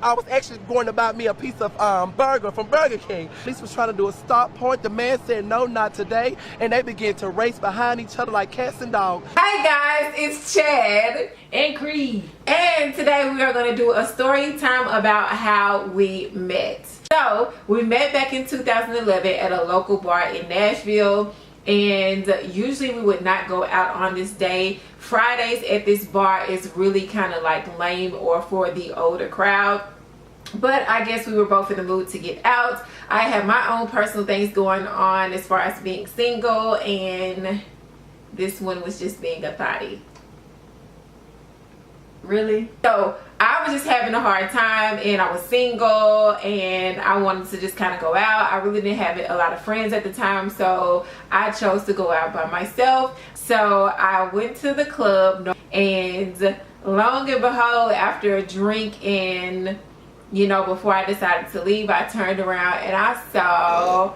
I was actually going to buy me a piece of burger from Burger King. Police was trying to do a stop point. The man said, no, not today. And they began to race behind each other like cats and dogs. Hi guys, it's Chad and Creed. And today we are going to do a story time about how we met. So, we met back in 2011 at a local bar in Nashville. And usually we would not go out on this day. Fridays at this bar is really kind of like lame or for the older crowd. But I guess we were both in the mood to get out. I have my own personal things going on as far as being single, and this one was just being a thotty. Really? So I was just having a hard time, and I was single, and I wanted to just kind of go out. I really didn't have a lot of friends at the time, so I chose to go out by myself. So I went to the club, and long and behold, after a drink and, you know, before I decided to leave, I turned around and I saw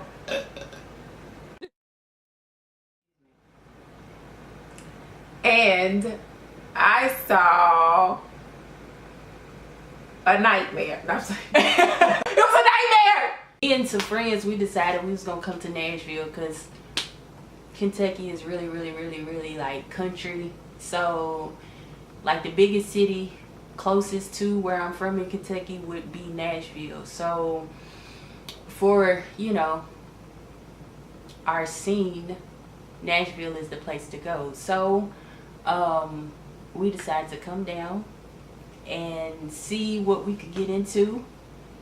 a nightmare. No, I'm sorry. It was a nightmare! Me and some friends, we decided we was gonna come to Nashville because Kentucky is really like country. So like the biggest city closest to where I'm from in Kentucky would be Nashville. So for, you know, our scene, Nashville is the place to go. So we decided to come down and see what we could get into,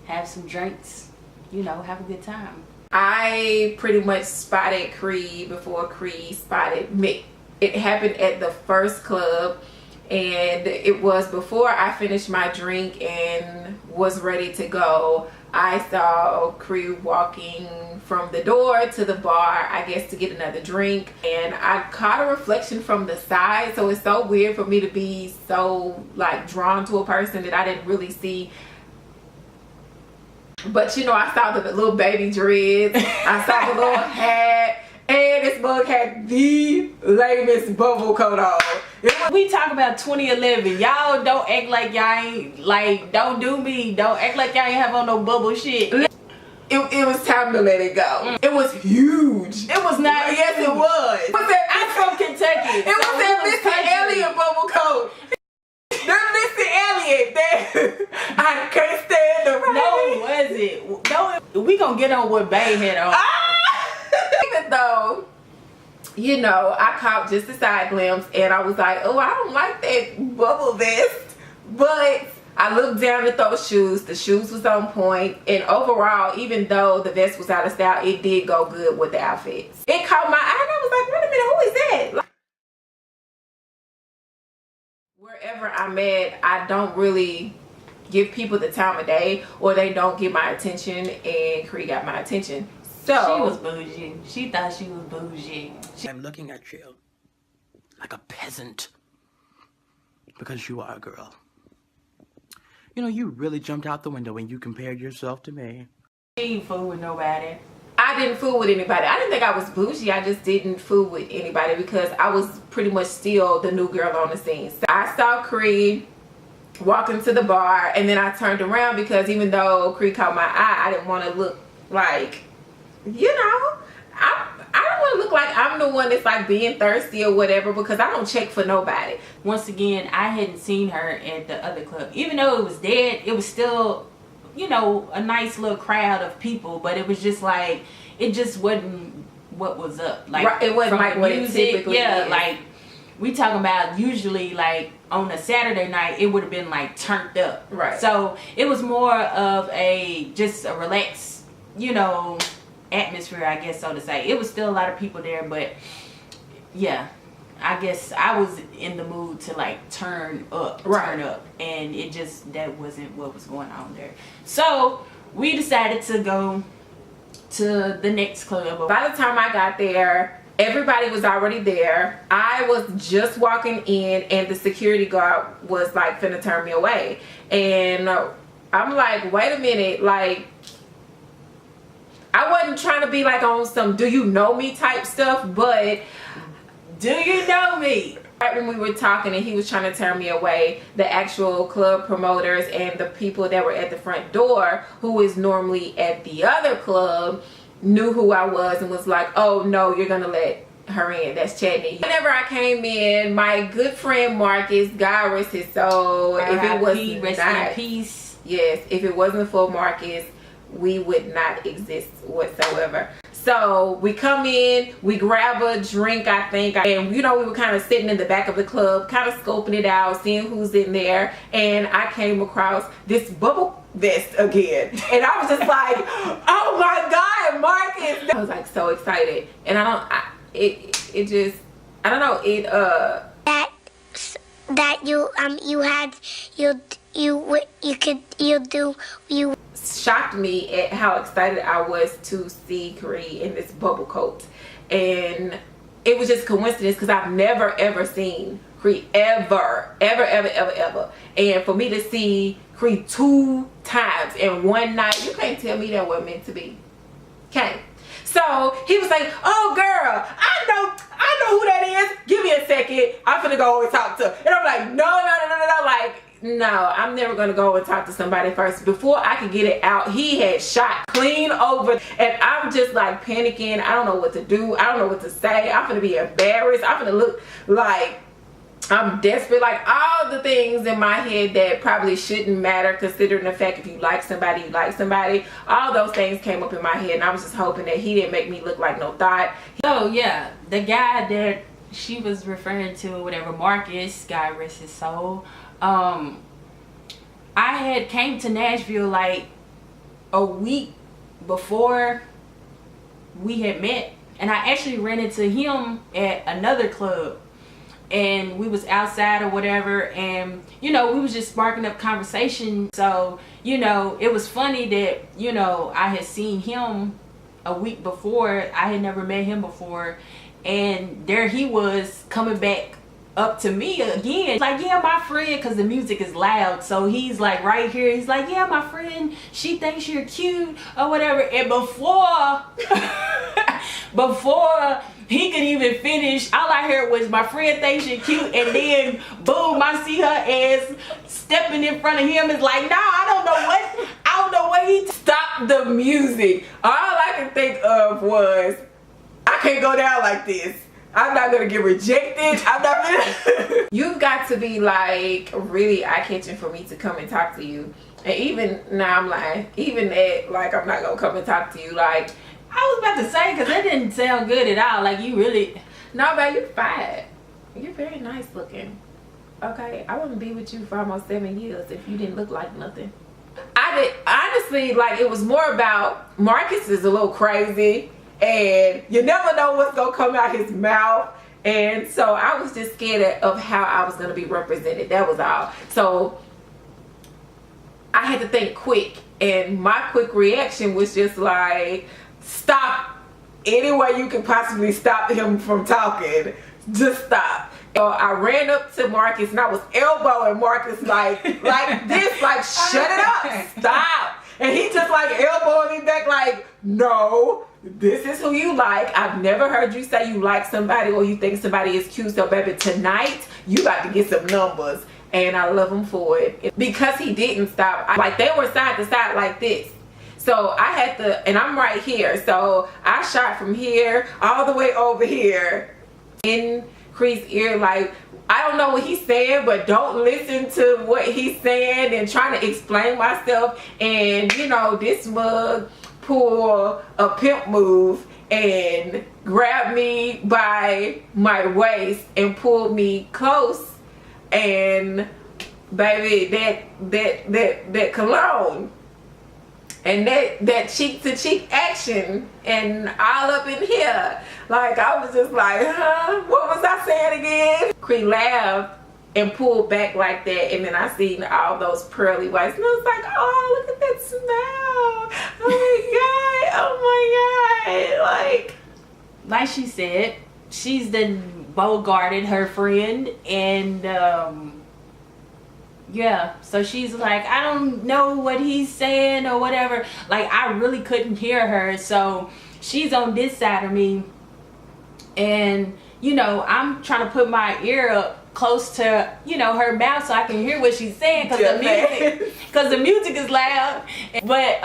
have some drinks, you know, have a good time. I pretty much spotted Creed before Creed spotted me. It happened at the first club, and it was before I finished my drink and was ready to go. I saw Creed walking from the door to the bar, I guess to get another drink, and I caught a reflection from the side. So it's so weird for me to be so like drawn to a person that I didn't really see. But you know, I saw the little baby dreads, I saw the little hat, and this mug had the lamest bubble coat on. We talk about 2011. Y'all don't act like y'all ain't, like, don't do me. Don't act like y'all ain't have on no bubble shit. It was time to let it go. It was huge. It was not. Yes, it was. I'm from Kentucky. It was that Mr. Elliott bubble coat. The Mr. Elliott that I can't stand the rain. No, was it? No, we gonna get on what Bay had on. Even though, you know, I caught just a side glimpse and I was like, oh, I don't like that bubble vest. But I looked down at those shoes. The shoes was on point, and overall, even though the vest was out of style, it did go good with the outfits. It caught my eye and I was like, wait a minute, who is that? Like, wherever I'm at, I don't really give people the time of day, or they don't get my attention, and Creed got my attention. So she was bougie. She thought she was bougie. I'm looking at you like a peasant because you are a girl. You know, you really jumped out the window when you compared yourself to me. She ain't fool with nobody. I didn't fool with anybody. I didn't think I was bougie. I just didn't fool with anybody because I was pretty much still the new girl on the scene. So I saw Creed walk into the bar, and then I turned around because even though Creed caught my eye, I didn't want to look like, you know, I don't want to look like I'm the one that's like being thirsty or whatever, because I don't check for nobody. Once again, I hadn't seen her at the other club. Even though it was dead, it was still, you know, a nice little crowd of people, but it was just like, it just wasn't what was up. Like, right, it wasn't like what it typically is. Like, we talking about usually like on a Saturday night, it would have been like turned up. Right. So it was more of just a relaxed, you know, atmosphere, I guess, so to say. It was still a lot of people there, but yeah, I guess I was in the mood to like turn up, and it just, that wasn't what was going on there. So we decided to go to the next club. By the time I got there, everybody was already there. I was just walking in, and the security guard was like finna turn me away, and I'm like, wait a minute, like, I wasn't trying to be like on some do you know me type stuff, but do you know me? Right when we were talking and he was trying to turn me away, the actual club promoters and the people that were at the front door, who is normally at the other club, knew who I was and was like, oh no, you're gonna let her in. That's Chadney. Whenever I came in, my good friend Marcus, God rest his soul, if it was rest not, in peace. yes, if it wasn't for Marcus, we would not exist whatsoever. So we come in, we grab a drink, I think, and you know, we were kind of sitting in the back of the club, kind of scoping it out, seeing who's in there, and I came across this bubble vest again, and I was just like, oh my God, Marcus! I was like so excited, and you shocked me at how excited I was to see Cree in this bubble coat. And it was just coincidence because I've never ever seen Cree ever. And for me to see Cree 2 times in one night, you can't tell me that wasn't meant to be. Can't. So he was like, oh girl, I know who that is. Give me a second. I'm finna go and talk to her. And I'm like, no. Like, no, I'm never gonna go and talk to somebody first. Before I could get it out, he had shot clean over, and I'm just like panicking. I don't know what to do. I don't know what to say. I'm gonna be embarrassed. I'm gonna look like I'm desperate. Like all the things in my head that probably shouldn't matter, considering the fact if you like somebody, you like somebody. All those things came up in my head, and I was just hoping that he didn't make me look like no thought. So yeah, the guy that she was referring to, whatever, Marcus, God rest his soul. I had came to Nashville like a week before we had met, and I actually ran into him at another club, and we was outside or whatever, and you know, we was just sparking up conversation. So you know, it was funny that, you know, I had seen him a week before. I had never met him before, and there he was coming back up to me again, like, yeah, my friend, because the music is loud, so he's like right here, he's like, yeah, my friend, she thinks you're cute or whatever. And before he could even finish, all I heard was, my friend thinks you're cute, and then boom, I see her ass stepping in front of him. Is like, nah, I don't know what he stopped the music. All I could think of was, I can't go down like this. I'm not gonna get rejected. I'm not gonna You've got to be like really eye-catching for me to come and talk to you. And even now, I'm like, even at like, I'm not gonna come and talk to you. Like, I was about to say, because that didn't sound good at all. Like, you really, no, babe, you're fine. You're very nice looking. Okay, I wouldn't be with you for almost 7 years if you didn't look like nothing. I did honestly, like, it was more about Marcus is a little crazy, and you never know what's gonna come out his mouth, and so I was just scared of how I was gonna be represented. That was all. So I had to think quick, and my quick reaction was just like, stop any way you can possibly stop him from talking. Just stop. So I ran up to Marcus and I was elbowing Marcus like this, like, shut it up, stop. And he just like elbowing me back like, no, this is who you like. I've never heard you say you like somebody or you think somebody is cute. So baby, tonight you got to get some numbers. And I love him for it. Because he didn't stop, like, they were side to side like this. So I had to, and I'm right here. So I shot from here all the way over here in Cree's ear, like, I don't know what he's saying, but don't listen to what he's saying, and trying to explain myself. And you know, this mug pulled a pimp move and grabbed me by my waist and pulled me close, and baby, that cologne and that cheek to cheek action and all up in here, like, I was just like, huh, what was I saying again? Cree laughed and pulled back like that, and then I seen all those pearly whites, and I was like, oh, look at that smile, oh my god, like she said, she's then bogarted her friend, and yeah, so she's like, I don't know what he's saying or whatever. Like, I really couldn't hear her, so she's on this side of me, and you know, I'm trying to put my ear up close to, you know, her mouth so I can hear what she's saying, because the music is loud. But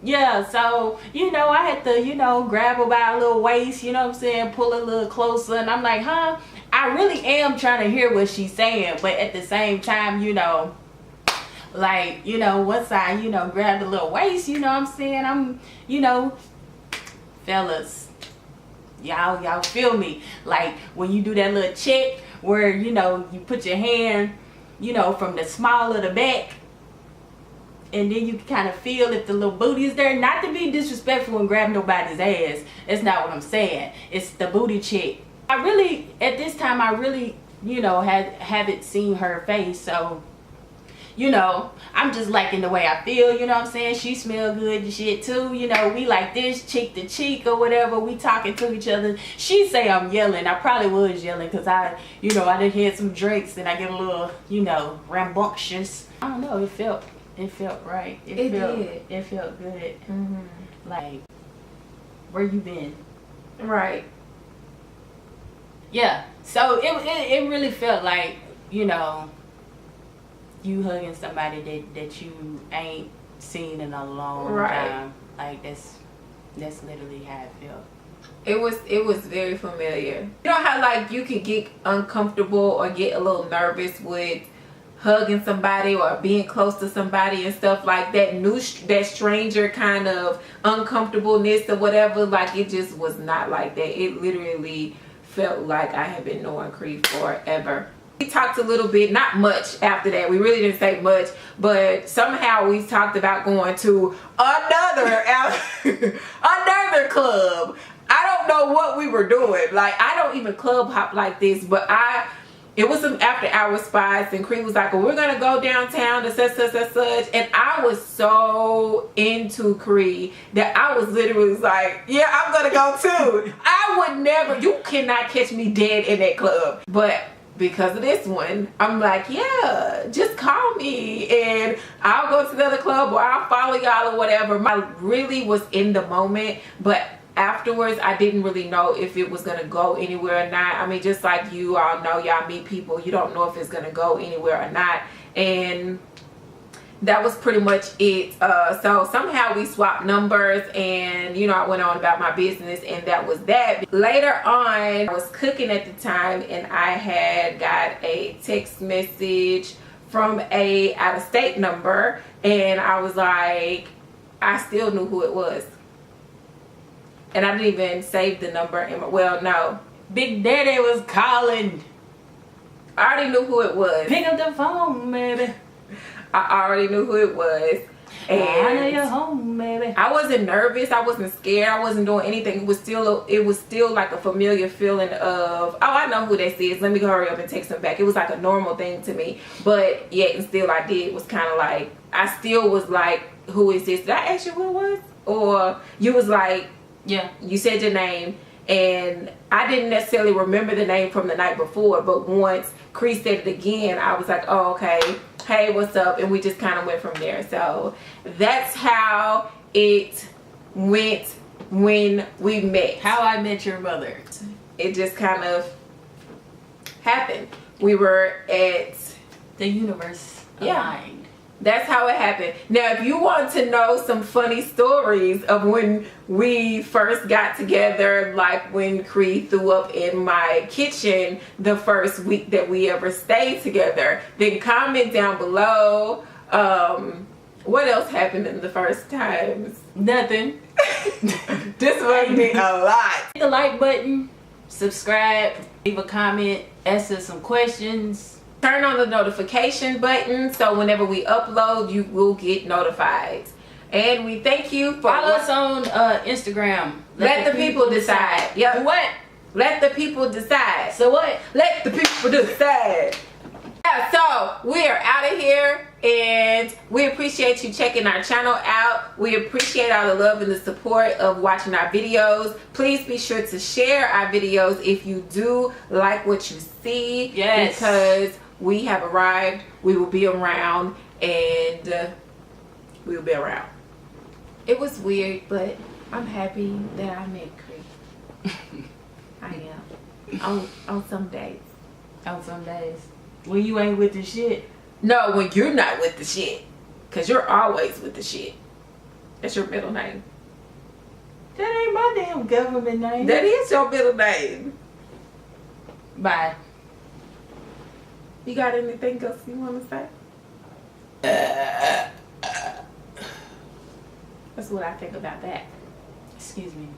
yeah, so, you know, I had to, you know, grab her by a little waist, you know what I'm saying, pull her a little closer, and I'm like, huh, I really am trying to hear what she's saying, but at the same time, you know, like, you know, once I, you know, grabbed a little waist, you know what I'm saying, I'm, you know, fellas, y'all feel me, like when you do that little check where, you know, you put your hand, you know, from the small of the back, and then you can kind of feel if the little booty is there. Not to be disrespectful and grab nobody's ass, that's not what I'm saying, it's the booty check. I really, at this time, I really, you know, haven't seen her face, so, you know, I'm just liking the way I feel, you know what I'm saying? She smell good and shit too, you know, we like this, cheek to cheek or whatever, we talking to each other. She say I'm yelling, I probably was yelling because I, you know, I done had some drinks and I get a little, you know, rambunctious. I don't know, it felt right. It felt good. Like, where you been? Right. Yeah, so it really felt like, you know, you hugging somebody that you ain't seen in a long time. Like, that's literally how it felt. It was very familiar. You know how like you could get uncomfortable or get a little nervous with hugging somebody or being close to somebody and stuff like that, that stranger kind of uncomfortableness or whatever. Like, it just was not like that. It literally felt like I had been knowing Cree forever. We talked a little bit, not much after that. We really didn't say much, but somehow we talked about going to another another club. I don't know what we were doing. Like, I don't even club hop like this, but it was some after hour spots, and Cree was like, well, we're gonna go downtown to such, and I was so into Cree that I was literally like, yeah, I'm gonna go too. I would never, you cannot catch me dead in that club, but because of this one, I'm like, yeah, just call me and I'll go to the other club or I'll follow y'all or whatever. I really was in the moment, but afterwards I didn't really know if it was gonna go anywhere or not. I mean, just like you all know, y'all meet people, you don't know if it's gonna go anywhere or not, and that was pretty much it. So somehow we swapped numbers, and you know, I went on about my business, and that was that. Later on, I was cooking at the time, and I had got a text message from a out-of-state number, and I was like, I still knew who it was, and I didn't even save the number in my, well, no, Big Daddy was calling. I already knew who it was. Pick up the phone, baby. I already knew who it was. And I know you're home, baby. I wasn't nervous. I wasn't scared. I wasn't doing anything. It was still like a familiar feeling of, oh, I know who this is. Let me go hurry up and text him back. It was like a normal thing to me. But yet and still I did. It was kind of like, I still was like, who is this? Did I ask you who it was? Or you was like, yeah, you said your name. And I didn't necessarily remember the name from the night before. But once Cree said it again, I was like, oh, okay. Hey, what's up? And we just kind of went from there. So that's how it went when we met. How I Met Your Mother. It just kind of happened. We were at the universe aligned. That's how it happened. Now, if you want to know some funny stories of when we first got together, like when Cree threw up in my kitchen the first week that we ever stayed together, then comment down below. What else happened in the first times? Nothing. This wasn't a lot. Hit the like button, subscribe, leave a comment, ask us some questions. Turn on the notification button so whenever we upload, you will get notified. And we thank you for follow us on Instagram. Let the people decide. Yep. What? Let the people decide. So what? Let the people decide. Yeah, so we are out of here, and we appreciate you checking our channel out. We appreciate all the love and the support of watching our videos. Please be sure to share our videos if you do like what you see. Yes. Because we have arrived. We will be around, and we will be around. It was weird, but I'm happy that I met Cree. I am. On some days. On some days. When you ain't with the shit. No, when you're not with the shit. Because you're always with the shit. That's your middle name. That ain't my damn government name. That is your middle name. Bye. You got anything else you want to say? That's what I think about that. Excuse me.